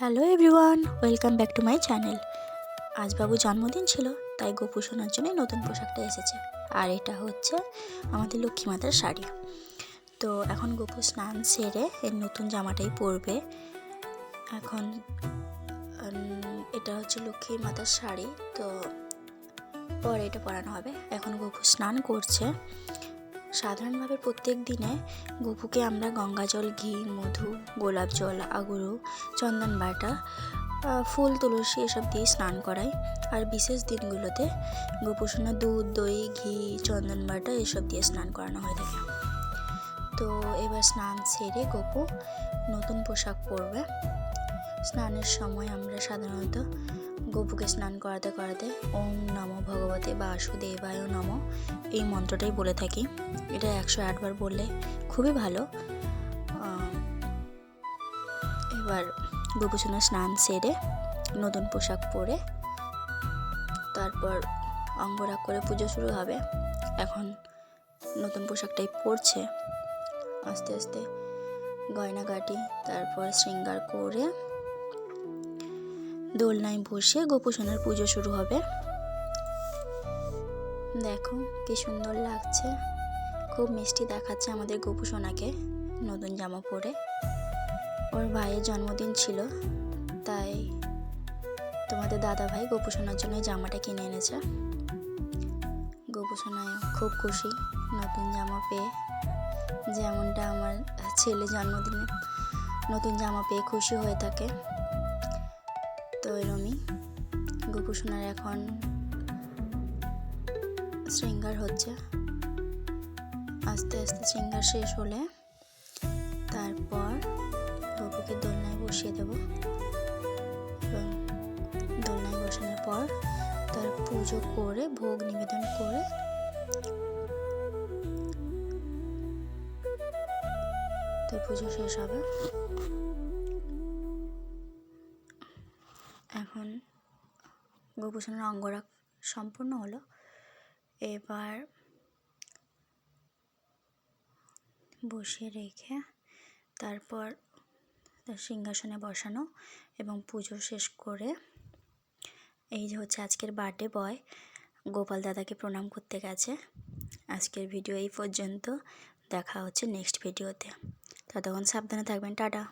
Hello everyone, welcome back to my channel. আজ বাবু জন্মদিন ছিল, তাই গোপু সোনার জন্য নতুন পোশাকটা এসেছে। আর এটা হচ্ছে আমাদের লক্ষ্মী মাতার শাড়ি। তো এখন গোপু স্নান সেরে এর নতুন জামাটাই পরবে। এখন এটা হচ্ছে লক্ষ্মী মাতার শাড়ি, তো পরে এটা পরানো হবে। এখন গোপু স্নান করছে। সাধারণভাবে প্রত্যেক দিনে গোপুকে আমরা গঙ্গা জল, ঘি, মধু, গোলাপ জল, আগুরু, চন্দন বাটা, ফুল, তুলসী এসব দিয়ে স্নান করাই। আর বিশেষ দিনগুলোতে গোপু সোনা দুধ, দই, ঘি, চন্দন বাটা এসব দিয়ে স্নান করানো হয়ে থাকে। তো এবার স্নান সেরে গোপু নতুন পোশাক পরবে। স্নানের সময় আমরা সাধারণত গোপুকে স্নান করাতে করাতে ওম নমো ভগবতে বাসুদেবায় নমো এই মন্ত্রটাই বলে থাকি। এটা 108 বার বললে খুবই ভালো। এবার গোপু সোনা স্নান সেরে নতুন পোশাক পরে তারপর অঙ্গরাগ করে পুজো শুরু হবে। এখন নতুন পোশাকটাই পরছে। আস্তে আস্তে গয়নাগাটি, তারপর শৃঙ্গার করে দোলনায় বসে গোপু সোনার পুজো শুরু হবে। দেখো কি সুন্দর লাগছে, খুব মিষ্টি দেখাচ্ছে আমাদের গোপু সোনাকে নতুন জামা পরে। ওর ভাইয়ের জন্মদিন ছিল, তাই তোমাদের দাদা ভাই গোপু সোনার জন্য জামাটা কিনে এনেছে। গোপু সোনা খুব খুশি নতুন জামা পেয়ে, যেমনটা আমার ছেলে জন্মদিনে নতুন জামা পেয়ে খুশি হয়ে থাকে। তো এরমই গোপু সোনার এখন শৃঙ্গার হচ্ছে। আস্তে আস্তে শৃঙ্গার শেষ হলে তারপর গোপুকে দোলনায় বসিয়ে দেব। এবং দোলনায় বসানোর পর তার পুজো করে ভোগ নিবেদন করে তার পুজো শেষ হবে। এখন গোপু সোনার অঙ্গরাগ সম্পূর্ণ হলো। এবার বসিয়ে রেখে তারপর তার সিংহাসনে বসানো এবং পুজো শেষ করে, এই যে হচ্ছে আজকের বার্থডে বয়, গোপাল দাদাকে প্রণাম করতে গেছে। আজকের ভিডিও এই পর্যন্ত, দেখা হচ্ছে নেক্সট ভিডিওতে। ততক্ষণ সাবধানে থাকবেন, টাটা।